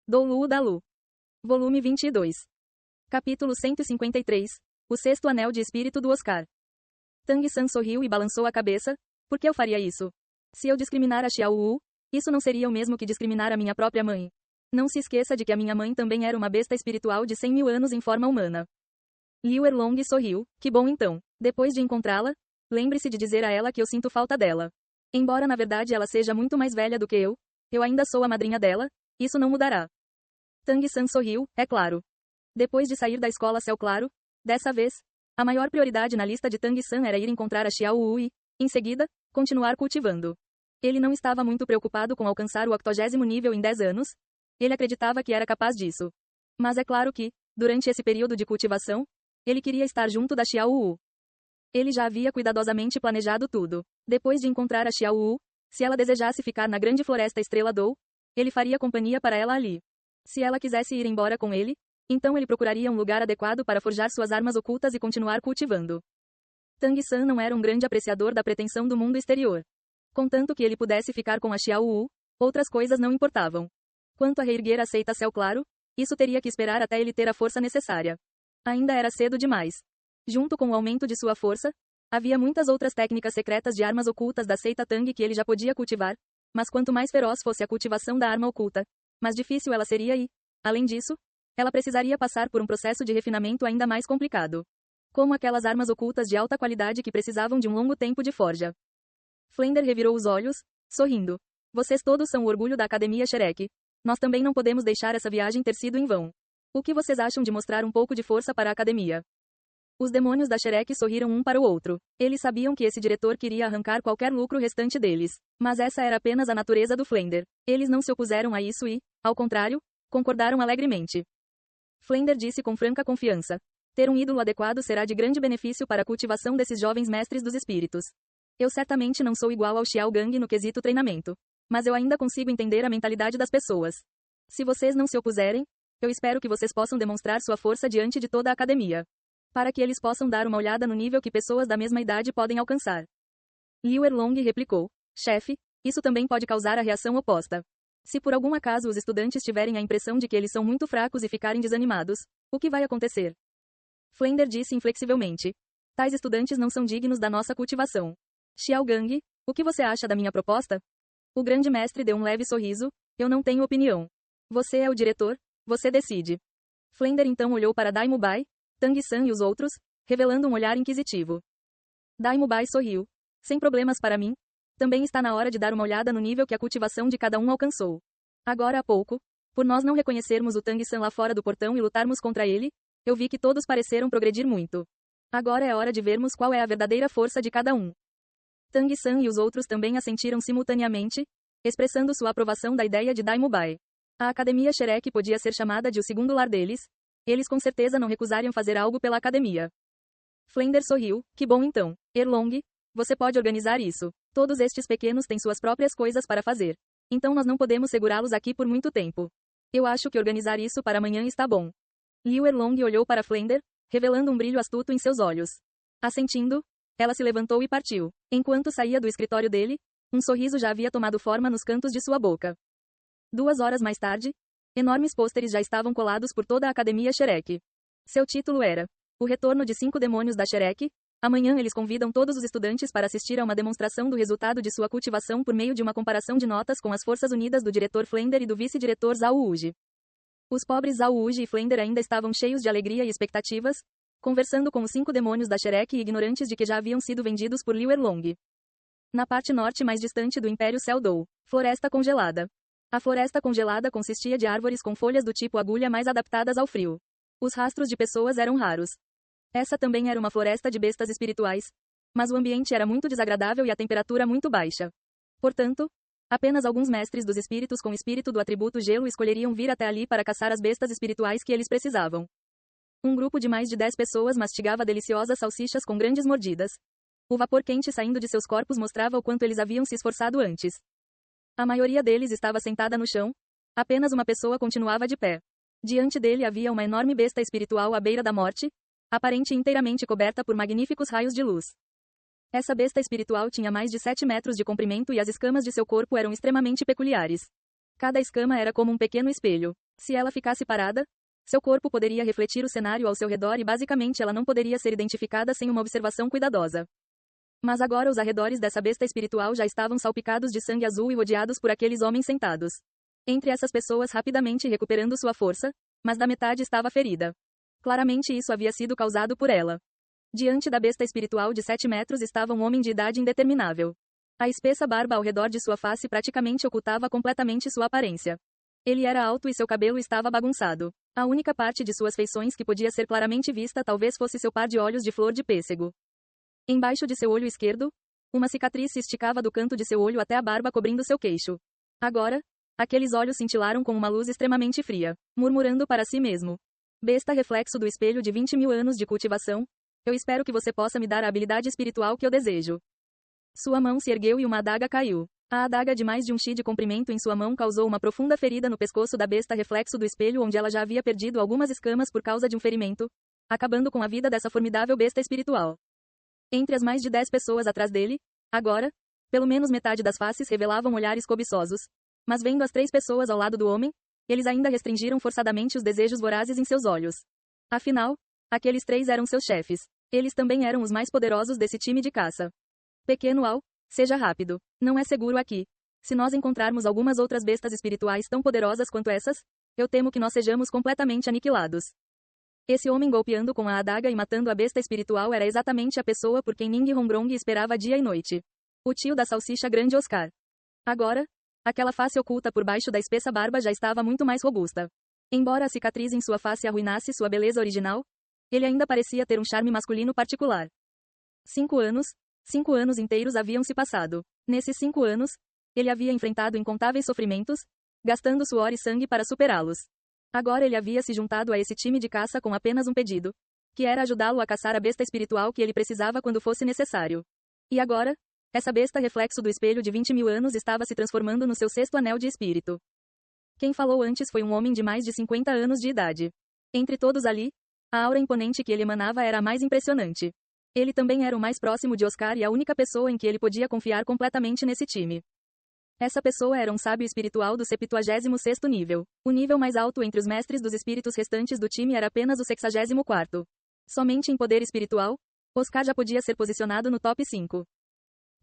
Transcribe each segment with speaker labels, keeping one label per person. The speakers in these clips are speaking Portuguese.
Speaker 1: Do Lu da Lu. Volume 22. Capítulo 153. O Sexto Anel de Espírito do Oscar. Tang San sorriu e balançou a cabeça. Por que eu faria isso? Se eu discriminar a Xiao Wu, isso não seria o mesmo que discriminar a minha própria mãe. Não se esqueça de que a minha mãe também era uma besta espiritual de 100.000 anos em forma humana. Liu Erlong sorriu. Que bom então. Depois de encontrá-la, lembre-se de dizer a ela que eu sinto falta dela. Embora na verdade ela seja muito mais velha do que eu ainda sou a madrinha dela, isso não mudará. Tang San sorriu, é claro. Depois de sair da escola Céu Claro, dessa vez, a maior prioridade na lista de Tang San era ir encontrar a Xiao Wu e, em seguida, continuar cultivando. Ele não estava muito preocupado com alcançar o 80º nível em 10 anos. Ele acreditava que era capaz disso. Mas é claro que, durante esse período de cultivação, ele queria estar junto da Xiao Wu. Ele já havia cuidadosamente planejado tudo. Depois de encontrar a Xiao Wu, se ela desejasse ficar na grande floresta Estrela Dou, ele faria companhia para ela ali. Se ela quisesse ir embora com ele, então ele procuraria um lugar adequado para forjar suas armas ocultas e continuar cultivando. Tang San não era um grande apreciador da pretensão do mundo exterior. Contanto que ele pudesse ficar com a Xiao Wu, outras coisas não importavam. Quanto a reerguer a seita Céu Claro, isso teria que esperar até ele ter a força necessária. Ainda era cedo demais. Junto com o aumento de sua força, havia muitas outras técnicas secretas de armas ocultas da seita Tang que ele já podia cultivar, mas quanto mais feroz fosse a cultivação da arma oculta, mais difícil ela seria e, além disso, ela precisaria passar por um processo de refinamento ainda mais complicado. Como aquelas armas ocultas de alta qualidade que precisavam de um longo tempo de forja. Flender revirou os olhos, sorrindo. Vocês todos são o orgulho da Academia Shrek. Nós também não podemos deixar essa viagem ter sido em vão. O que vocês acham de mostrar um pouco de força para a Academia? Os demônios da Shrek sorriram um para o outro. Eles sabiam que esse diretor queria arrancar qualquer lucro restante deles. Mas essa era apenas a natureza do Flender. Eles não se opuseram a isso e, ao contrário, concordaram alegremente. Flender disse com franca confiança. Ter um ídolo adequado será de grande benefício para a cultivação desses jovens mestres dos espíritos. Eu certamente não sou igual ao Xiao Gang no quesito treinamento. Mas eu ainda consigo entender a mentalidade das pessoas. Se vocês não se opuserem, eu espero que vocês possam demonstrar sua força diante de toda a academia. Para que eles possam dar uma olhada no nível que pessoas da mesma idade podem alcançar. Liu Erlong replicou. Chefe, isso também pode causar a reação oposta. Se por algum acaso os estudantes tiverem a impressão de que eles são muito fracos e ficarem desanimados, o que vai acontecer? Flender disse inflexivelmente. Tais estudantes não são dignos da nossa cultivação. Xiao Gang, o que você acha da minha proposta? O grande mestre deu um leve sorriso. Eu não tenho opinião. Você é o diretor, você decide. Flender então olhou para Dai Bai, Tang San e os outros, revelando um olhar inquisitivo. Dai Bai sorriu. Sem problemas para mim. Também está na hora de dar uma olhada no nível que a cultivação de cada um alcançou. Agora há pouco, por nós não reconhecermos o Tang San lá fora do portão e lutarmos contra ele, eu vi que todos pareceram progredir muito. Agora é hora de vermos qual é a verdadeira força de cada um. Tang San e os outros também assentiram simultaneamente, expressando sua aprovação da ideia de Dai Bai. A Academia Shrek podia ser chamada de o segundo lar deles. Eles com certeza não recusariam fazer algo pela academia. Flender sorriu. Que bom então. Erlong, você pode organizar isso. Todos estes pequenos têm suas próprias coisas para fazer. Então nós não podemos segurá-los aqui por muito tempo. Eu acho que organizar isso para amanhã está bom. Liu Erlong olhou para Flender, revelando um brilho astuto em seus olhos. Assentindo, ela se levantou e partiu. Enquanto saía do escritório dele, um sorriso já havia tomado forma nos cantos de sua boca. 2 horas mais tarde, enormes pôsteres já estavam colados por toda a Academia Shrek. Seu título era O Retorno de 5 Demônios da Shrek. Amanhã eles convidam todos os estudantes para assistir a uma demonstração do resultado de sua cultivação por meio de uma comparação de notas com as forças unidas do diretor Flender e do vice-diretor Zhao Wuji. Os pobres Zhao Wuji e Flender ainda estavam cheios de alegria e expectativas, conversando com os 5 demônios da Shrek e ignorantes de que já haviam sido vendidos por Liu Erlong. Na parte norte mais distante do Império Céu Dou, floresta congelada. A floresta congelada consistia de árvores com folhas do tipo agulha mais adaptadas ao frio. Os rastros de pessoas eram raros. Essa também era uma floresta de bestas espirituais. Mas o ambiente era muito desagradável e a temperatura muito baixa. Portanto, apenas alguns mestres dos espíritos com espírito do atributo gelo escolheriam vir até ali para caçar as bestas espirituais que eles precisavam. Um grupo de mais de 10 pessoas mastigava deliciosas salsichas com grandes mordidas. O vapor quente saindo de seus corpos mostrava o quanto eles haviam se esforçado antes. A maioria deles estava sentada no chão. Apenas uma pessoa continuava de pé. Diante dele havia uma enorme besta espiritual à beira da morte, aparente e inteiramente coberta por magníficos raios de luz. Essa besta espiritual tinha mais de 7 metros de comprimento e as escamas de seu corpo eram extremamente peculiares. Cada escama era como um pequeno espelho. Se ela ficasse parada, seu corpo poderia refletir o cenário ao seu redor e basicamente ela não poderia ser identificada sem uma observação cuidadosa. Mas agora os arredores dessa besta espiritual já estavam salpicados de sangue azul e rodeados por aqueles homens sentados. Entre essas pessoas rapidamente recuperando sua força, mas da metade estava ferida. Claramente isso havia sido causado por ela. Diante da besta espiritual de 7 metros estava um homem de idade indeterminável. A espessa barba ao redor de sua face praticamente ocultava completamente sua aparência. Ele era alto e seu cabelo estava bagunçado. A única parte de suas feições que podia ser claramente vista talvez fosse seu par de olhos de flor de pêssego. Embaixo de seu olho esquerdo, uma cicatriz se esticava do canto de seu olho até a barba cobrindo seu queixo. Agora, aqueles olhos cintilaram com uma luz extremamente fria, murmurando para si mesmo. Besta reflexo do espelho de 20.000 anos de cultivação, eu espero que você possa me dar a habilidade espiritual que eu desejo. Sua mão se ergueu e uma adaga caiu. A adaga de mais de um xi de comprimento em sua mão causou uma profunda ferida no pescoço da besta reflexo do espelho onde ela já havia perdido algumas escamas por causa de um ferimento, acabando com a vida dessa formidável besta espiritual. Entre as mais de 10 pessoas atrás dele, agora, pelo menos metade das faces revelavam olhares cobiçosos. Mas vendo as 3 pessoas ao lado do homem, eles ainda restringiram forçadamente os desejos vorazes em seus olhos. Afinal, aqueles 3 eram seus chefes. Eles também eram os mais poderosos desse time de caça. Pequeno Al, seja rápido. Não é seguro aqui. Se nós encontrarmos algumas outras bestas espirituais tão poderosas quanto essas, eu temo que nós sejamos completamente aniquilados. Esse homem golpeando com a adaga e matando a besta espiritual era exatamente a pessoa por quem Ning Hongrong esperava dia e noite. O tio da salsicha grande Oscar. Agora, aquela face oculta por baixo da espessa barba já estava muito mais robusta. Embora a cicatriz em sua face arruinasse sua beleza original, ele ainda parecia ter um charme masculino particular. 5 anos inteiros haviam se passado. Nesses 5 anos, ele havia enfrentado incontáveis sofrimentos, gastando suor e sangue para superá-los. Agora ele havia se juntado a esse time de caça com apenas um pedido, que era ajudá-lo a caçar a besta espiritual que ele precisava quando fosse necessário. E agora, essa besta reflexo do espelho de 20.000 anos estava se transformando no seu 6º anel de espírito. Quem falou antes foi um homem de mais de 50 anos de idade. Entre todos ali, a aura imponente que ele emanava era a mais impressionante. Ele também era o mais próximo de Oscar e a única pessoa em que ele podia confiar completamente nesse time. Essa pessoa era um sábio espiritual do 76º nível. O nível mais alto entre os mestres dos espíritos restantes do time era apenas o 64º. Somente em poder espiritual, Oscar já podia ser posicionado no top 5.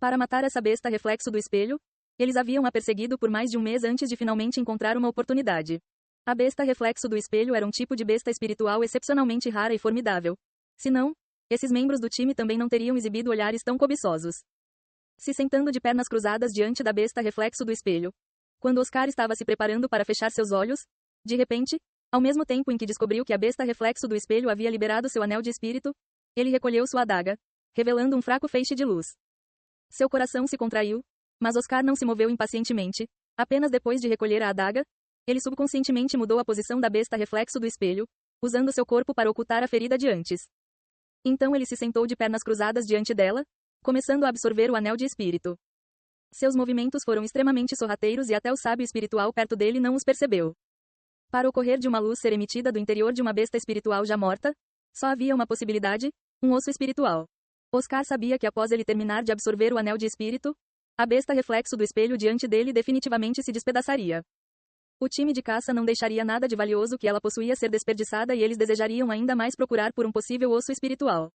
Speaker 1: Para matar essa besta reflexo do espelho, eles haviam a perseguido por mais de um mês antes de finalmente encontrar uma oportunidade. A besta reflexo do espelho era um tipo de besta espiritual excepcionalmente rara e formidável. Se não, esses membros do time também não teriam exibido olhares tão cobiçosos. Se sentando de pernas cruzadas diante da besta reflexo do espelho. Quando Oscar estava se preparando para fechar seus olhos, de repente, ao mesmo tempo em que descobriu que a besta reflexo do espelho havia liberado seu anel de espírito, ele recolheu sua adaga, revelando um fraco feixe de luz. Seu coração se contraiu, mas Oscar não se moveu impacientemente. Apenas depois de recolher a adaga, ele subconscientemente mudou a posição da besta reflexo do espelho, usando seu corpo para ocultar a ferida de antes. Então ele se sentou de pernas cruzadas diante dela, começando a absorver o anel de espírito. Seus movimentos foram extremamente sorrateiros e até o sábio espiritual perto dele não os percebeu. Para ocorrer de uma luz ser emitida do interior de uma besta espiritual já morta, só havia uma possibilidade, um osso espiritual. Oscar sabia que após ele terminar de absorver o anel de espírito, a besta reflexo do espelho diante dele definitivamente se despedaçaria. O time de caça não deixaria nada de valioso que ela possuía ser desperdiçada e eles desejariam ainda mais procurar por um possível osso espiritual.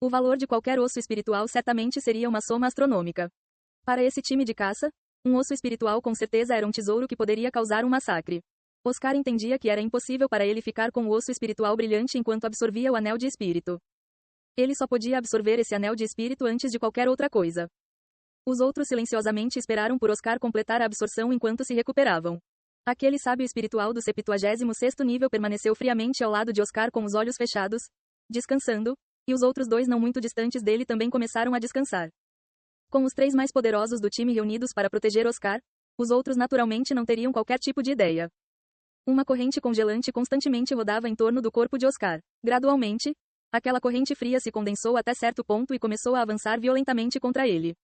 Speaker 1: O valor de qualquer osso espiritual certamente seria uma soma astronômica. Para esse time de caça, um osso espiritual com certeza era um tesouro que poderia causar um massacre. Oscar entendia que era impossível para ele ficar com o osso espiritual brilhante enquanto absorvia o anel de espírito. Ele só podia absorver esse anel de espírito antes de qualquer outra coisa. Os outros silenciosamente esperaram por Oscar completar a absorção enquanto se recuperavam. Aquele sábio espiritual do 76º nível permaneceu friamente ao lado de Oscar com os olhos fechados, descansando, e os outros 2 não muito distantes dele também começaram a descansar. Com os 3 mais poderosos do time reunidos para proteger Oscar, os outros naturalmente não teriam qualquer tipo de ideia. Uma corrente congelante constantemente rodava em torno do corpo de Oscar. Gradualmente, aquela corrente fria se condensou até certo ponto e começou a avançar violentamente contra ele.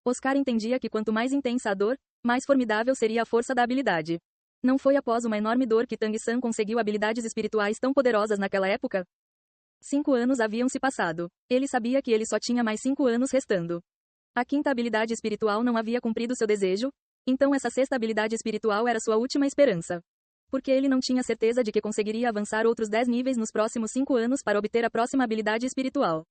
Speaker 1: Oscar entendia que quanto mais intensa a dor, mais formidável seria a força da habilidade. Não foi após uma enorme dor que Tang San conseguiu habilidades espirituais tão poderosas naquela época? 5 anos haviam se passado. Ele sabia que ele só tinha mais 5 anos restando. A 5ª habilidade espiritual não havia cumprido seu desejo, então essa 6ª habilidade espiritual era sua última esperança. Porque ele não tinha certeza de que conseguiria avançar outros 10 níveis nos próximos 5 anos para obter a próxima habilidade espiritual.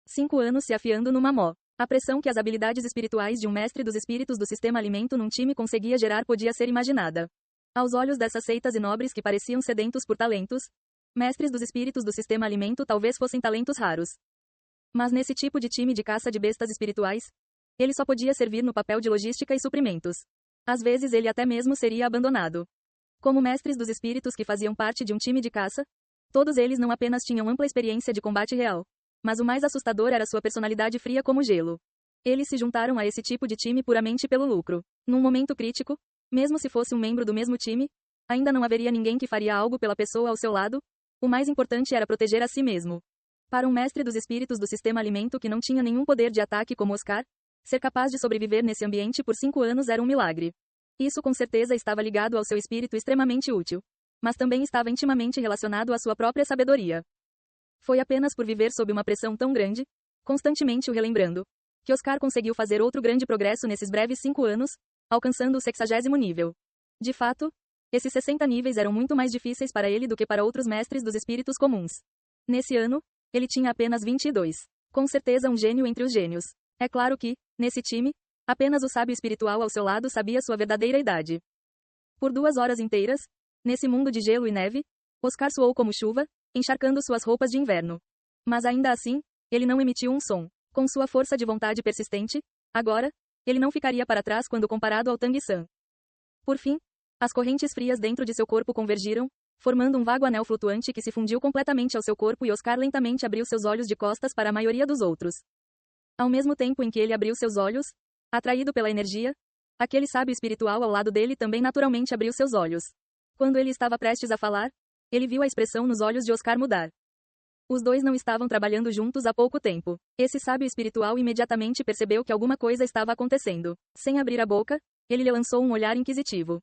Speaker 1: 5 anos se afiando numa mó. A pressão que as habilidades espirituais de um mestre dos espíritos do sistema alimento num time conseguia gerar podia ser imaginada. Aos olhos dessas seitas e nobres que pareciam sedentos por talentos, mestres dos espíritos do sistema alimento talvez fossem talentos raros. Mas nesse tipo de time de caça de bestas espirituais, ele só podia servir no papel de logística e suprimentos. Às vezes ele até mesmo seria abandonado. Como mestres dos espíritos que faziam parte de um time de caça, todos eles não apenas tinham ampla experiência de combate real, mas o mais assustador era sua personalidade fria como gelo. Eles se juntaram a esse tipo de time puramente pelo lucro. Num momento crítico, mesmo se fosse um membro do mesmo time, ainda não haveria ninguém que faria algo pela pessoa ao seu lado. O mais importante era proteger a si mesmo. Para um mestre dos espíritos do sistema alimento que não tinha nenhum poder de ataque como Oscar, ser capaz de sobreviver nesse ambiente por 5 anos era um milagre. Isso com certeza estava ligado ao seu espírito extremamente útil, mas também estava intimamente relacionado à sua própria sabedoria. Foi apenas por viver sob uma pressão tão grande, constantemente o relembrando, que Oscar conseguiu fazer outro grande progresso nesses breves 5 anos, alcançando o 60º nível. De fato, esses 60 níveis eram muito mais difíceis para ele do que para outros mestres dos espíritos comuns. Nesse ano, ele tinha apenas 22. Com certeza um gênio entre os gênios. É claro que, nesse time, apenas o sábio espiritual ao seu lado sabia sua verdadeira idade. Por 2 horas inteiras, nesse mundo de gelo e neve, Oscar suou como chuva, encharcando suas roupas de inverno. Mas ainda assim, ele não emitiu um som. Com sua força de vontade persistente, agora, ele não ficaria para trás quando comparado ao Tang-san. Por fim, as correntes frias dentro de seu corpo convergiram, formando um vago anel flutuante que se fundiu completamente ao seu corpo e Oscar lentamente abriu seus olhos de costas para a maioria dos outros. Ao mesmo tempo em que ele abriu seus olhos, atraído pela energia, aquele sábio espiritual ao lado dele também naturalmente abriu seus olhos. Quando ele estava prestes a falar, ele viu a expressão nos olhos de Oscar mudar. Os dois não estavam trabalhando juntos há pouco tempo. Esse sábio espiritual imediatamente percebeu que alguma coisa estava acontecendo. Sem abrir a boca, ele lhe lançou um olhar inquisitivo.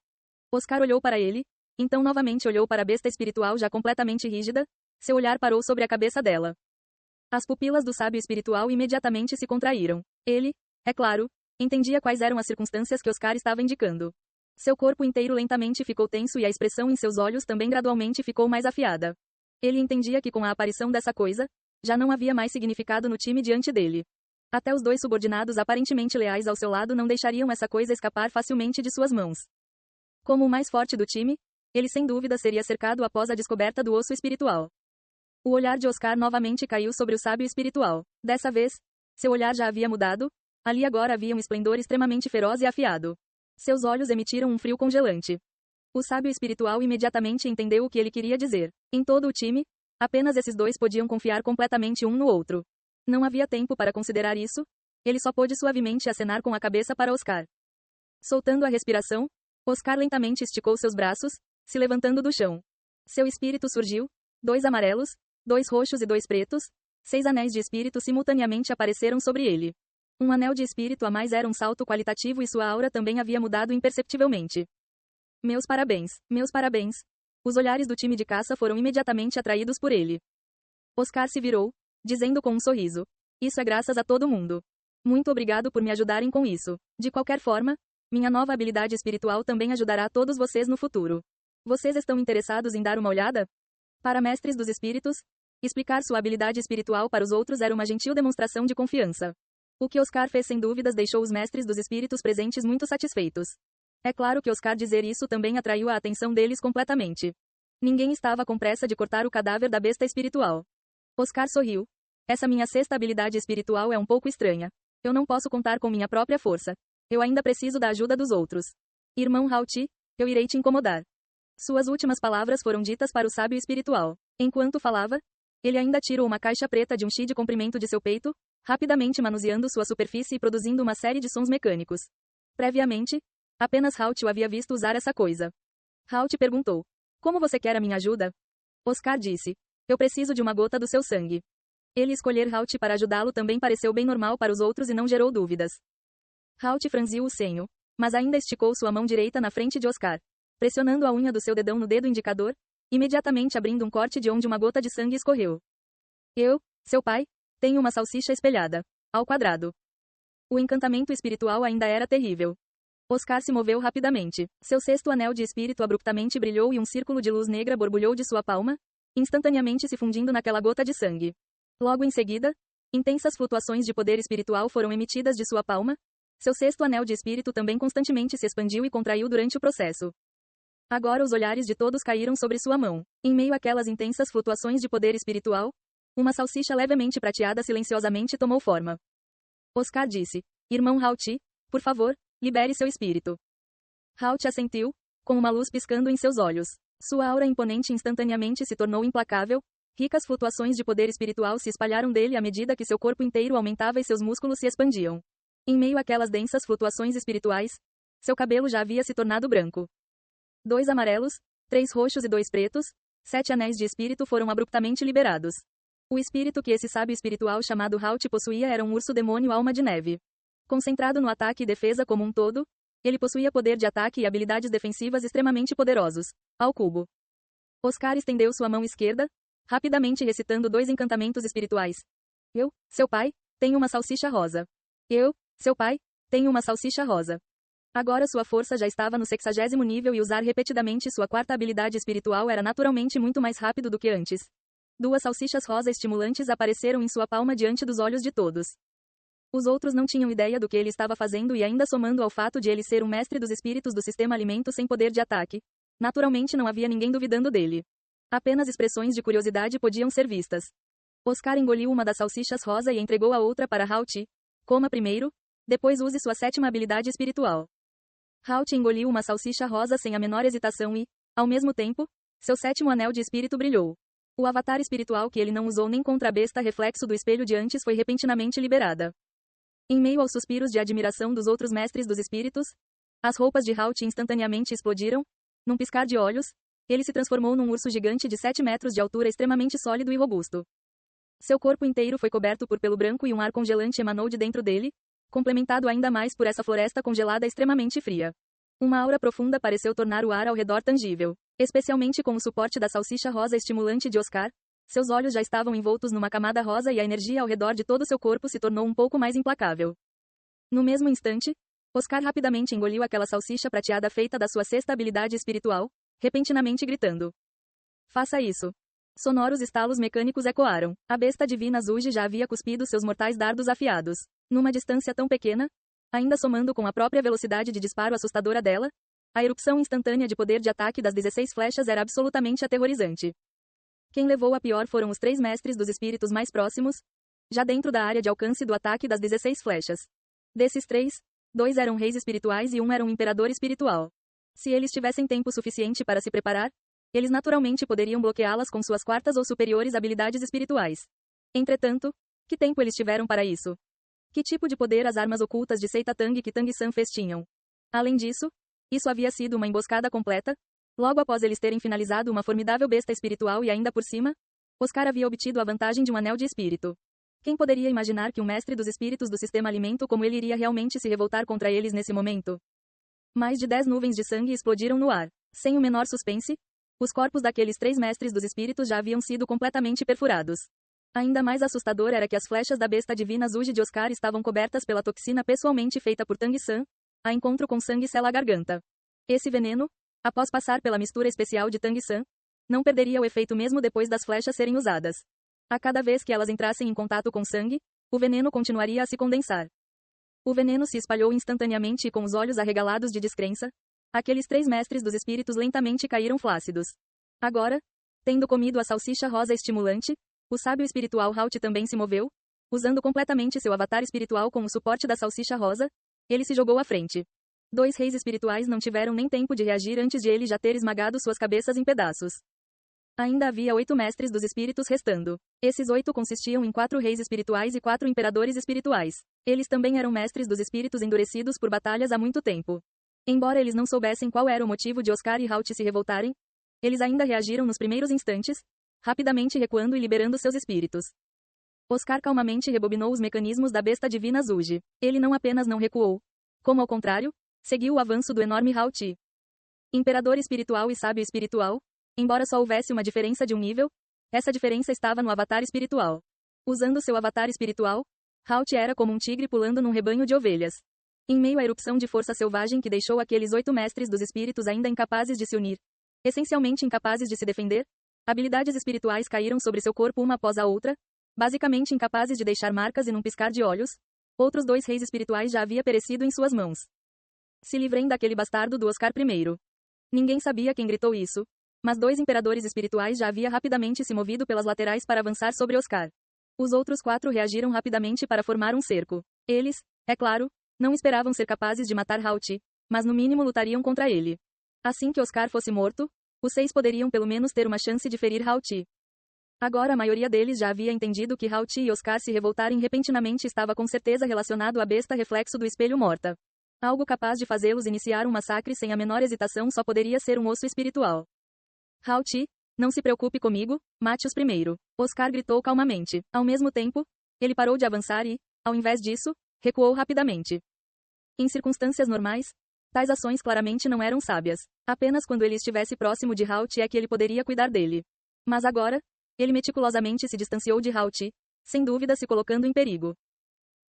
Speaker 1: Oscar olhou para ele, então novamente olhou para a besta espiritual já completamente rígida, seu olhar parou sobre a cabeça dela. As pupilas do sábio espiritual imediatamente se contraíram. Ele, é claro, entendia quais eram as circunstâncias que Oscar estava indicando. Seu corpo inteiro lentamente ficou tenso e a expressão em seus olhos também gradualmente ficou mais afiada. Ele entendia que com a aparição dessa coisa, já não havia mais significado no time diante dele. Até os 2 subordinados aparentemente leais ao seu lado não deixariam essa coisa escapar facilmente de suas mãos. Como o mais forte do time, ele sem dúvida seria cercado após a descoberta do osso espiritual. O olhar de Oscar novamente caiu sobre o sábio espiritual. Dessa vez, seu olhar já havia mudado, ali agora havia um esplendor extremamente feroz e afiado. Seus olhos emitiram um frio congelante. O sábio espiritual imediatamente entendeu o que ele queria dizer. Em todo o time, apenas esses 2 podiam confiar completamente um no outro. Não havia tempo para considerar isso, ele só pôde suavemente acenar com a cabeça para Oscar. Soltando a respiração, Oscar lentamente esticou seus braços, se levantando do chão. Seu espírito surgiu, 2 amarelos, 2 roxos e 2 pretos, 6 anéis de espírito simultaneamente apareceram sobre ele. Um anel de espírito a mais era um salto qualitativo e sua aura também havia mudado imperceptivelmente. Meus parabéns, meus parabéns. Os olhares do time de caça foram imediatamente atraídos por ele. Oscar se virou, dizendo com um sorriso: Isso é graças a todo mundo. Muito obrigado por me ajudarem com isso. De qualquer forma, minha nova habilidade espiritual também ajudará todos vocês no futuro. Vocês estão interessados em dar uma olhada? Para mestres dos espíritos, explicar sua habilidade espiritual para os outros era uma gentil demonstração de confiança. O que Oscar fez sem dúvidas deixou os mestres dos espíritos presentes muito satisfeitos. É claro que Oscar dizer isso também atraiu a atenção deles completamente. Ninguém estava com pressa de cortar o cadáver da besta espiritual. Oscar sorriu. Essa minha 6ª habilidade espiritual é um pouco estranha. Eu não posso contar com minha própria força. Eu ainda preciso da ajuda dos outros. Irmão Hao-Ti, eu irei te incomodar. Suas últimas palavras foram ditas para o sábio espiritual. Enquanto falava, ele ainda tirou uma caixa preta de um chi de comprimento de seu peito, rapidamente manuseando sua superfície e produzindo uma série de sons mecânicos. Previamente, apenas Hao-Ti o havia visto usar essa coisa. Hao-Ti perguntou: Como você quer a minha ajuda? Oscar disse: Eu preciso de uma gota do seu sangue. Ele escolher Hao-Ti para ajudá-lo também pareceu bem normal para os outros e não gerou dúvidas. Hao-Ti franziu o senho, mas ainda esticou sua mão direita na frente de Oscar, pressionando a unha do seu dedão no dedo indicador, imediatamente abrindo um corte de onde uma gota de sangue escorreu. Eu, seu pai, tenho uma salsicha espelhada, ao quadrado. O encantamento espiritual ainda era terrível. Oscar se moveu rapidamente. Seu sexto anel de espírito abruptamente brilhou e um círculo de luz negra borbulhou de sua palma, instantaneamente se fundindo naquela gota de sangue. Logo em seguida, intensas flutuações de poder espiritual foram emitidas de sua palma. Seu sexto anel de espírito também constantemente se expandiu e contraiu durante o processo. Agora os olhares de todos caíram sobre sua mão. Em meio àquelas intensas flutuações de poder espiritual, uma salsicha levemente prateada silenciosamente tomou forma. Oscar disse: Irmão Hauti, por favor, libere seu espírito. Hauti assentiu, com uma luz piscando em seus olhos. Sua aura imponente instantaneamente se tornou implacável. Ricas flutuações de poder espiritual se espalharam dele à medida que seu corpo inteiro aumentava e seus músculos se expandiam. Em meio àquelas densas flutuações espirituais, seu cabelo já havia se tornado branco. 2 amarelos, 3 roxos e 2 pretos, 7 anéis de espírito foram abruptamente liberados. O espírito que esse sábio espiritual chamado Hauti possuía era um urso demônio alma de neve. Concentrado no ataque e defesa como um todo, ele possuía poder de ataque e habilidades defensivas extremamente poderosos, ao cubo. Oscar estendeu sua mão esquerda, rapidamente recitando 2 encantamentos espirituais. Eu, seu pai, tenho uma salsicha rosa. Eu, seu pai, tenho uma salsicha rosa. Agora sua força já estava no 60º nível e usar repetidamente sua quarta habilidade espiritual era naturalmente muito mais rápido do que antes. 2 salsichas rosa estimulantes apareceram em sua palma diante dos olhos de todos. Os outros não tinham ideia do que ele estava fazendo e ainda somando ao fato de ele ser um mestre dos espíritos do sistema alimento sem poder de ataque. Naturalmente não havia ninguém duvidando dele. Apenas expressões de curiosidade podiam ser vistas. Oscar engoliu uma das salsichas rosa e entregou a outra para Hauti. Coma primeiro, depois use sua 7ª habilidade espiritual. Hauti engoliu uma salsicha rosa sem a menor hesitação e, ao mesmo tempo, seu 7º anel de espírito brilhou. O avatar espiritual que ele não usou nem contra a besta reflexo do espelho de antes foi repentinamente liberada. Em meio aos suspiros de admiração dos outros mestres dos espíritos, as roupas de Hauti instantaneamente explodiram. Num piscar de olhos, ele se transformou num urso gigante de 7 metros de altura extremamente sólido e robusto. Seu corpo inteiro foi coberto por pelo branco e um ar congelante emanou de dentro dele, complementado ainda mais por essa floresta congelada extremamente fria. Uma aura profunda pareceu tornar o ar ao redor tangível, especialmente com o suporte da salsicha rosa estimulante de Oscar. Seus olhos já estavam envoltos numa camada rosa e a energia ao redor de todo seu corpo se tornou um pouco mais implacável. No mesmo instante, Oscar rapidamente engoliu aquela salsicha prateada feita da sua 6ª habilidade espiritual, repentinamente gritando: Faça isso. Sonoros estalos mecânicos ecoaram. A besta divina Zuji já havia cuspido seus mortais dardos afiados. Numa distância tão pequena, ainda somando com a própria velocidade de disparo assustadora dela, a erupção instantânea de poder de ataque das 16 flechas era absolutamente aterrorizante. Quem levou a pior foram os 3 mestres dos espíritos mais próximos, já dentro da área de alcance do ataque das 16 flechas. Desses 3, 2 eram reis espirituais e um era um imperador espiritual. Se eles tivessem tempo suficiente para se preparar, eles naturalmente poderiam bloqueá-las com suas 4ª ou superiores habilidades espirituais. Entretanto, que tempo eles tiveram para isso? Que tipo de poder as armas ocultas de Seita Tang que Tang San fez tinham? Além disso, isso havia sido uma emboscada completa. Logo após eles terem finalizado uma formidável besta espiritual e ainda por cima, Oscar havia obtido a vantagem de um anel de espírito. Quem poderia imaginar que um mestre dos espíritos do sistema alimento como ele iria realmente se revoltar contra eles nesse momento? Mais de 10 nuvens de sangue explodiram no ar. Sem o menor suspense, os corpos daqueles 3 mestres dos espíritos já haviam sido completamente perfurados. Ainda mais assustador era que as flechas da besta divina Zuji de Oscar estavam cobertas pela toxina pessoalmente feita por Tang San, a encontro com sangue sela a garganta. Esse veneno, após passar pela mistura especial de Tang San, não perderia o efeito mesmo depois das flechas serem usadas. A cada vez que elas entrassem em contato com sangue, o veneno continuaria a se condensar. O veneno se espalhou instantaneamente e com os olhos arregalados de descrença, aqueles 3 mestres dos espíritos lentamente caíram flácidos. Agora, tendo comido a salsicha rosa estimulante, o sábio espiritual Hauti também se moveu, usando completamente seu avatar espiritual com o suporte da salsicha rosa, ele se jogou à frente. 2 reis espirituais não tiveram nem tempo de reagir antes de ele já ter esmagado suas cabeças em pedaços. Ainda havia 8 mestres dos espíritos restando. Esses 8 consistiam em 4 reis espirituais e 4 imperadores espirituais. Eles também eram mestres dos espíritos endurecidos por batalhas há muito tempo. Embora eles não soubessem qual era o motivo de Oscar e Hauti se revoltarem, eles ainda reagiram nos primeiros instantes, rapidamente recuando e liberando seus espíritos. Oscar calmamente rebobinou os mecanismos da besta divina Zuji. Ele não apenas não recuou, como ao contrário, seguiu o avanço do enorme Hauti. Imperador espiritual e sábio espiritual, embora só houvesse uma diferença de um nível, essa diferença estava no avatar espiritual. Usando seu avatar espiritual, Hauti era como um tigre pulando num rebanho de ovelhas. Em meio à erupção de força selvagem que deixou aqueles 8 mestres dos espíritos ainda incapazes de se unir, essencialmente incapazes de se defender, habilidades espirituais caíram sobre seu corpo uma após a outra, basicamente incapazes de deixar marcas e num piscar de olhos, outros 2 reis espirituais já havia perecido em suas mãos. Se livrem daquele bastardo do Oscar I. Ninguém sabia quem gritou isso, mas 2 imperadores espirituais já havia rapidamente se movido pelas laterais para avançar sobre Oscar. Os outros 4 reagiram rapidamente para formar um cerco. Eles, é claro, não esperavam ser capazes de matar Hauti, mas no mínimo lutariam contra ele. Assim que Oscar fosse morto, os 6 poderiam pelo menos ter uma chance de ferir Hauti. Agora a maioria deles já havia entendido que Hauti e Oscar se revoltarem repentinamente estava com certeza relacionado à besta reflexo do espelho morta. Algo capaz de fazê-los iniciar um massacre sem a menor hesitação só poderia ser um osso espiritual. Hauti, não se preocupe comigo, mate-os primeiro. Oscar gritou calmamente. Ao mesmo tempo, ele parou de avançar e, ao invés disso, recuou rapidamente. Em circunstâncias normais, tais ações claramente não eram sábias. Apenas quando ele estivesse próximo de Hauti é que ele poderia cuidar dele. Mas agora, ele meticulosamente se distanciou de Hauti, sem dúvida se colocando em perigo.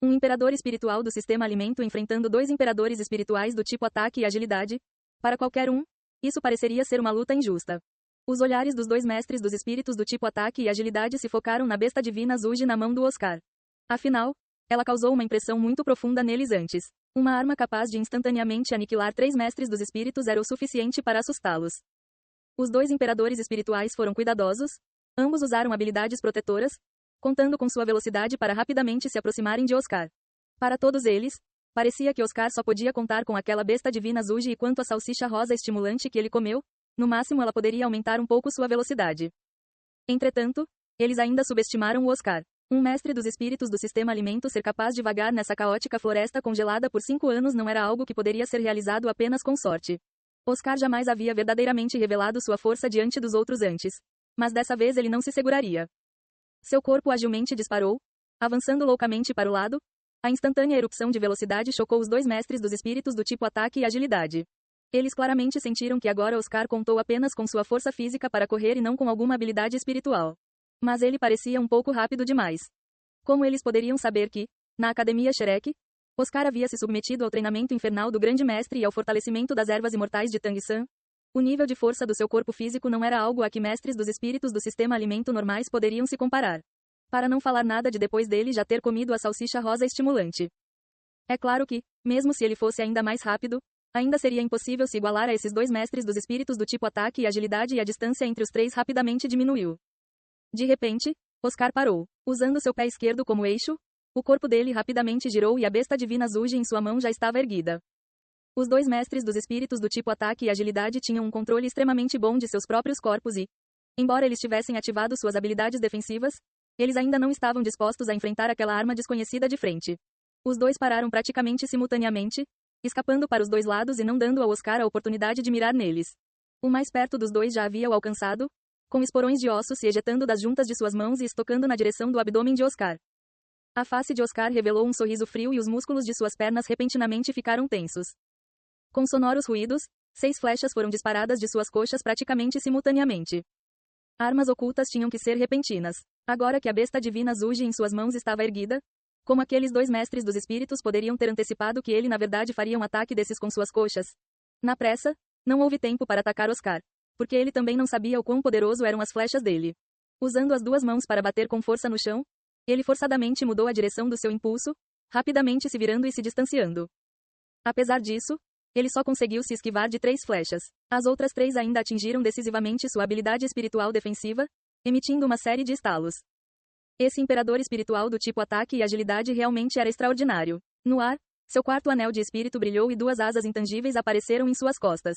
Speaker 1: Um imperador espiritual do sistema alimento enfrentando 2 imperadores espirituais do tipo ataque e agilidade. Para qualquer um, isso pareceria ser uma luta injusta. Os olhares dos 2 mestres dos espíritos do tipo ataque e agilidade se focaram na besta divina Zuji na mão do Oscar. Afinal, ela causou uma impressão muito profunda neles antes. Uma arma capaz de instantaneamente aniquilar 3 mestres dos espíritos era o suficiente para assustá-los. Os 2 imperadores espirituais foram cuidadosos, ambos usaram habilidades protetoras, contando com sua velocidade para rapidamente se aproximarem de Oscar. Para todos eles, parecia que Oscar só podia contar com aquela besta divina Zuji e quanto à salsicha rosa estimulante que ele comeu, no máximo ela poderia aumentar um pouco sua velocidade. Entretanto, eles ainda subestimaram o Oscar. Um mestre dos espíritos do sistema alimento ser capaz de vagar nessa caótica floresta congelada por 5 anos não era algo que poderia ser realizado apenas com sorte. Oscar jamais havia verdadeiramente revelado sua força diante dos outros antes. Mas dessa vez ele não se seguraria. Seu corpo agilmente disparou, avançando loucamente para o lado. A instantânea erupção de velocidade chocou os 2 mestres dos espíritos do tipo ataque e agilidade. Eles claramente sentiram que agora Oscar contou apenas com sua força física para correr e não com alguma habilidade espiritual. Mas ele parecia um pouco rápido demais. Como eles poderiam saber que, na Academia Shrek, Oscar havia se submetido ao treinamento infernal do Grande Mestre e ao fortalecimento das ervas imortais de Tang San? O nível de força do seu corpo físico não era algo a que mestres dos espíritos do sistema alimento normais poderiam se comparar. Para não falar nada de depois dele já ter comido a salsicha rosa estimulante. É claro que, mesmo se ele fosse ainda mais rápido, ainda seria impossível se igualar a esses 2 mestres dos espíritos do tipo ataque e agilidade e a distância entre os 3 rapidamente diminuiu. De repente, Oscar parou. Usando seu pé esquerdo como eixo, o corpo dele rapidamente girou e a besta divina Zuji em sua mão já estava erguida. Os 2 mestres dos espíritos do tipo ataque e agilidade tinham um controle extremamente bom de seus próprios corpos e, embora eles tivessem ativado suas habilidades defensivas, eles ainda não estavam dispostos a enfrentar aquela arma desconhecida de frente. Os 2 pararam praticamente simultaneamente, escapando para os 2 lados e não dando ao Oscar a oportunidade de mirar neles. O mais perto dos 2 já havia o alcançado, com esporões de ossos se ejetando das juntas de suas mãos e estocando na direção do abdômen de Oscar. A face de Oscar revelou um sorriso frio e os músculos de suas pernas repentinamente ficaram tensos. Com sonoros ruídos, 6 flechas foram disparadas de suas coxas praticamente simultaneamente. Armas ocultas tinham que ser repentinas. Agora que a besta divina Zuji em suas mãos estava erguida, como aqueles 2 mestres dos espíritos poderiam ter antecipado que ele na verdade faria um ataque desses com suas coxas? Na pressa, não houve tempo para atacar Oscar, porque ele também não sabia o quão poderoso eram as flechas dele. Usando as 2 mãos para bater com força no chão, ele forçadamente mudou a direção do seu impulso, rapidamente se virando e se distanciando. Apesar disso, ele só conseguiu se esquivar de 3 flechas. As outras 3 ainda atingiram decisivamente sua habilidade espiritual defensiva, emitindo uma série de estalos. Esse imperador espiritual do tipo ataque e agilidade realmente era extraordinário. No ar, seu 4º anel de espírito brilhou e 2 asas intangíveis apareceram em suas costas.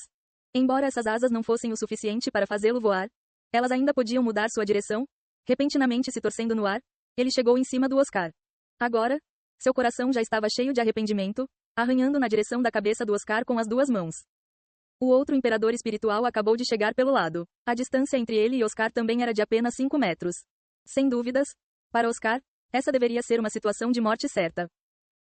Speaker 1: Embora essas asas não fossem o suficiente para fazê-lo voar, elas ainda podiam mudar sua direção, repentinamente se torcendo no ar, ele chegou em cima do Oscar. Agora, seu coração já estava cheio de arrependimento, arranhando na direção da cabeça do Oscar com as 2 mãos. O outro imperador espiritual acabou de chegar pelo lado. A distância entre ele e Oscar também era de apenas 5 metros. Sem dúvidas, para Oscar, essa deveria ser uma situação de morte certa.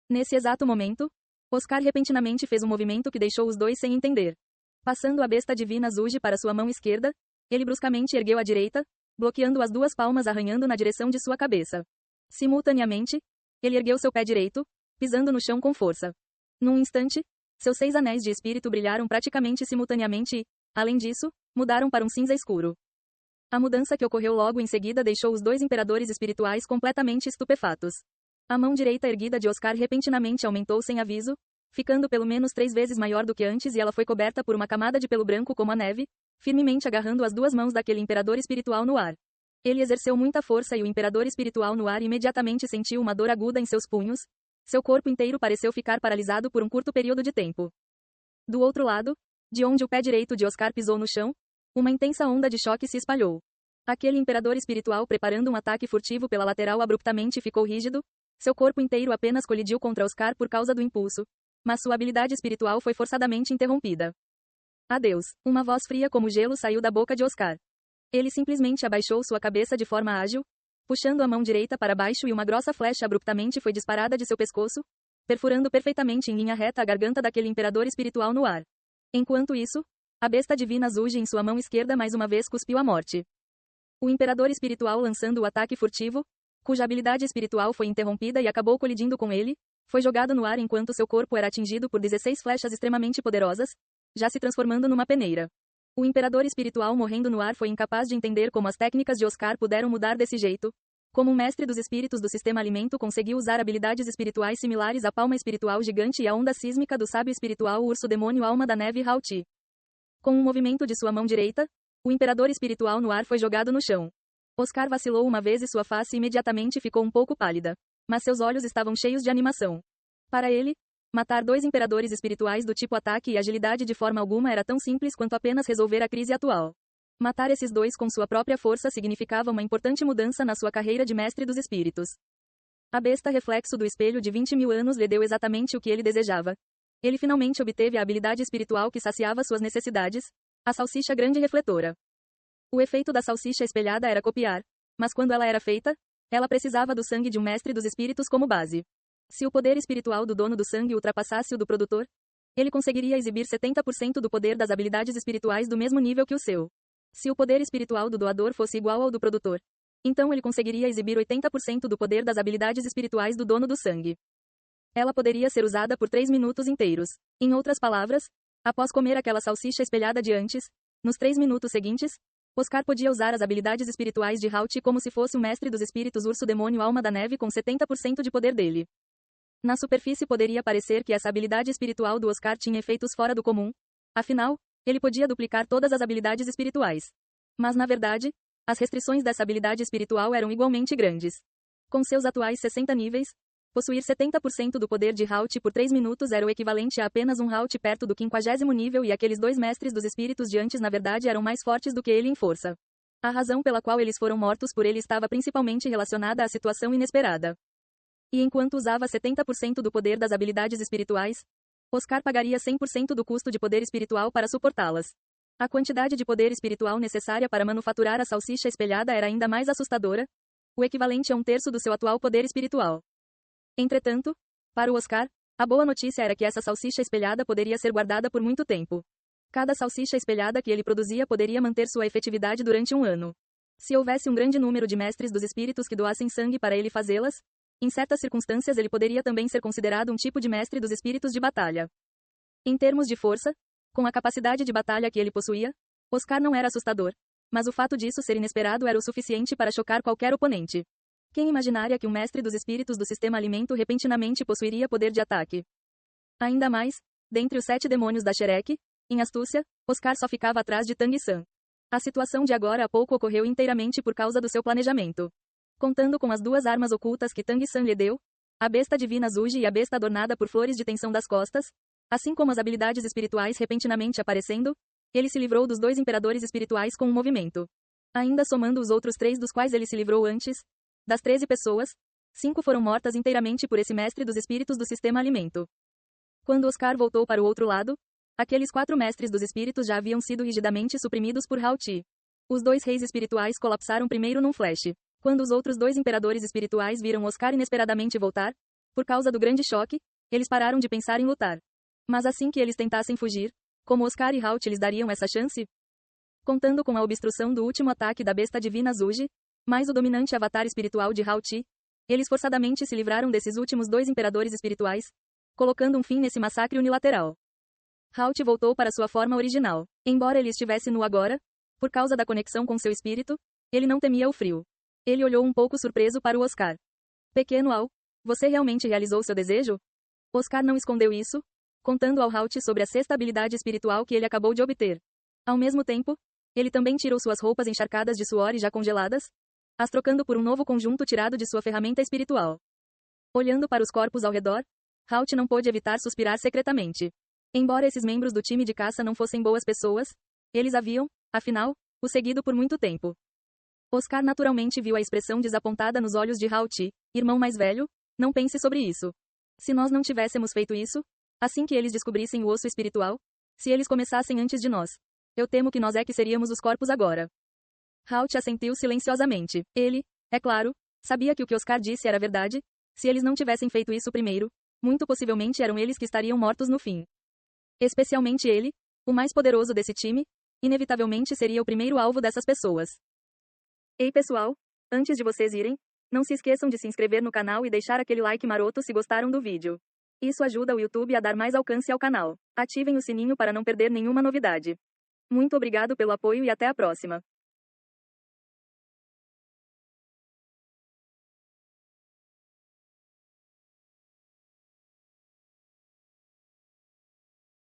Speaker 1: Nesse exato momento, Oscar repentinamente fez um movimento que deixou os 2 sem entender. Passando a besta divina Zuji para sua mão esquerda, ele bruscamente ergueu a direita, bloqueando as 2 palmas arranhando na direção de sua cabeça. Simultaneamente, ele ergueu seu pé direito, pisando no chão com força. Num instante, seus 6 anéis de espírito brilharam praticamente simultaneamente e, além disso, mudaram para um cinza escuro. A mudança que ocorreu logo em seguida deixou os 2 imperadores espirituais completamente estupefatos. A mão direita erguida de Oscar repentinamente aumentou sem aviso, ficando pelo menos 3 vezes maior do que antes, e ela foi coberta por uma camada de pelo branco como a neve, firmemente agarrando as 2 mãos daquele imperador espiritual no ar. Ele exerceu muita força e o imperador espiritual no ar imediatamente sentiu uma dor aguda em seus punhos. Seu corpo inteiro pareceu ficar paralisado por um curto período de tempo. Do outro lado, de onde o pé direito de Oscar pisou no chão, uma intensa onda de choque se espalhou. Aquele imperador espiritual, preparando um ataque furtivo pela lateral, abruptamente ficou rígido. Seu corpo inteiro apenas colidiu contra Oscar por causa do impulso, mas sua habilidade espiritual foi forçadamente interrompida. Adeus. Uma voz fria como gelo saiu da boca de Oscar. Ele simplesmente abaixou sua cabeça de forma ágil, puxando a mão direita para baixo, e uma grossa flecha abruptamente foi disparada de seu pescoço, perfurando perfeitamente em linha reta a garganta daquele imperador espiritual no ar. Enquanto isso, a besta divina Zuji em sua mão esquerda mais uma vez cuspiu a morte. O imperador espiritual, lançando o ataque furtivo, cuja habilidade espiritual foi interrompida e acabou colidindo com ele, foi jogado no ar enquanto seu corpo era atingido por 16 flechas extremamente poderosas, já se transformando numa peneira. O imperador espiritual morrendo no ar foi incapaz de entender como as técnicas de Oscar puderam mudar desse jeito. Como um mestre dos espíritos do sistema alimento, conseguiu usar habilidades espirituais similares à palma espiritual gigante e à onda sísmica do sábio espiritual urso demônio alma da neve Hauti. Com um movimento de sua mão direita, o imperador espiritual no ar foi jogado no chão. Oscar vacilou uma vez e sua face imediatamente ficou um pouco pálida. Mas seus olhos estavam cheios de animação. Para ele, matar 2 imperadores espirituais do tipo ataque e agilidade de forma alguma era tão simples quanto apenas resolver a crise atual. Matar esses 2 com sua própria força significava uma importante mudança na sua carreira de mestre dos espíritos. A besta reflexo do espelho de 20.000 anos lhe deu exatamente o que ele desejava. Ele finalmente obteve a habilidade espiritual que saciava suas necessidades, a salsicha grande refletora. O efeito da salsicha espelhada era copiar, mas quando ela era feita, ela precisava do sangue de um mestre dos espíritos como base. Se o poder espiritual do dono do sangue ultrapassasse o do produtor, ele conseguiria exibir 70% do poder das habilidades espirituais do mesmo nível que o seu. Se o poder espiritual do doador fosse igual ao do produtor, então ele conseguiria exibir 80% do poder das habilidades espirituais do dono do sangue. Ela poderia ser usada por 3 minutos inteiros. Em outras palavras, após comer aquela salsicha espelhada de antes, nos 3 minutos seguintes, Oscar podia usar as habilidades espirituais de Hauti como se fosse o mestre dos espíritos urso demônio alma da neve com 70% de poder dele. Na superfície poderia parecer que essa habilidade espiritual do Oscar tinha efeitos fora do comum. Afinal, ele podia duplicar todas as habilidades espirituais. Mas na verdade, as restrições dessa habilidade espiritual eram igualmente grandes. Com seus atuais 60 níveis, possuir 70% do poder de Hauti por 3 minutos era o equivalente a apenas um Hauti perto do 50º nível, e aqueles 2 mestres dos espíritos de antes na verdade eram mais fortes do que ele em força. A razão pela qual eles foram mortos por ele estava principalmente relacionada à situação inesperada. E enquanto usava 70% do poder das habilidades espirituais, Oscar pagaria 100% do custo de poder espiritual para suportá-las. A quantidade de poder espiritual necessária para manufaturar a salsicha espelhada era ainda mais assustadora, o equivalente a 1/3 do seu atual poder espiritual. Entretanto, para o Oscar, a boa notícia era que essa salsicha espelhada poderia ser guardada por muito tempo. Cada salsicha espelhada que ele produzia poderia manter sua efetividade durante 1 ano. Se houvesse um grande número de mestres dos espíritos que doassem sangue para ele fazê-las, em certas circunstâncias ele poderia também ser considerado um tipo de mestre dos espíritos de batalha. Em termos de força, com a capacidade de batalha que ele possuía, Oscar não era assustador, mas o fato disso ser inesperado era o suficiente para chocar qualquer oponente. Quem imaginaria que um mestre dos espíritos do sistema alimento repentinamente possuiria poder de ataque? Ainda mais, dentre os 7 demônios da Shrek, em astúcia, Oscar só ficava atrás de Tang-san. A situação de agora a pouco ocorreu inteiramente por causa do seu planejamento. Contando com as 2 armas ocultas que Tang-san lhe deu, a besta divina Zuji e a besta adornada por flores de tensão das costas, assim como as habilidades espirituais repentinamente aparecendo, ele se livrou dos 2 imperadores espirituais com um movimento. Ainda somando os outros 3 dos quais ele se livrou antes, das 13 pessoas, 5 foram mortas inteiramente por esse mestre dos espíritos do sistema alimento. Quando Oscar voltou para o outro lado, aqueles 4 mestres dos espíritos já haviam sido rigidamente suprimidos por Hauti. Os 2 reis espirituais colapsaram primeiro num flash. Quando os outros 2 imperadores espirituais viram Oscar inesperadamente voltar, por causa do grande choque, eles pararam de pensar em lutar. Mas assim que eles tentassem fugir, como Oscar e Hauti lhes dariam essa chance? Contando com a obstrução do último ataque da besta divina Zuji, mais o dominante avatar espiritual de Hauti, eles forçadamente se livraram desses últimos 2 imperadores espirituais. colocando um fim nesse massacre unilateral. Halt voltou para sua forma original. Embora ele estivesse nu agora, por causa da conexão com seu espírito, ele não temia o frio. Ele olhou um pouco surpreso para o Oscar. Pequeno Al, você realmente realizou seu desejo? Oscar não escondeu isso, contando ao Halt sobre a sexta habilidade espiritual que ele acabou de obter. Ao mesmo tempo, ele também tirou suas roupas encharcadas de suor e já congeladas, as trocando por um novo conjunto tirado de sua ferramenta espiritual. Olhando para os corpos ao redor, Halt não pôde evitar suspirar secretamente. Embora esses membros do time de caça não fossem boas pessoas, eles haviam, afinal, o seguido por muito tempo. Oscar naturalmente viu a expressão desapontada nos olhos de Halt. Irmão mais velho, não pense sobre isso. Se nós não tivéssemos feito isso, assim que eles descobrissem o osso espiritual, se eles começassem antes de nós, eu temo que nós é que seríamos os corpos agora. Halt assentiu silenciosamente. Ele, é claro, sabia que o que Oscar disse era verdade. Se eles não tivessem feito isso primeiro, muito possivelmente eram eles que estariam mortos no fim. Especialmente ele, o mais poderoso desse time, inevitavelmente seria o primeiro alvo dessas pessoas. Ei pessoal, antes de vocês irem, não se esqueçam de se inscrever no canal e deixar aquele like maroto se gostaram do vídeo. Isso ajuda o YouTube a dar mais alcance ao canal. Ativem o sininho para não perder nenhuma novidade. Muito obrigado pelo apoio e até a próxima.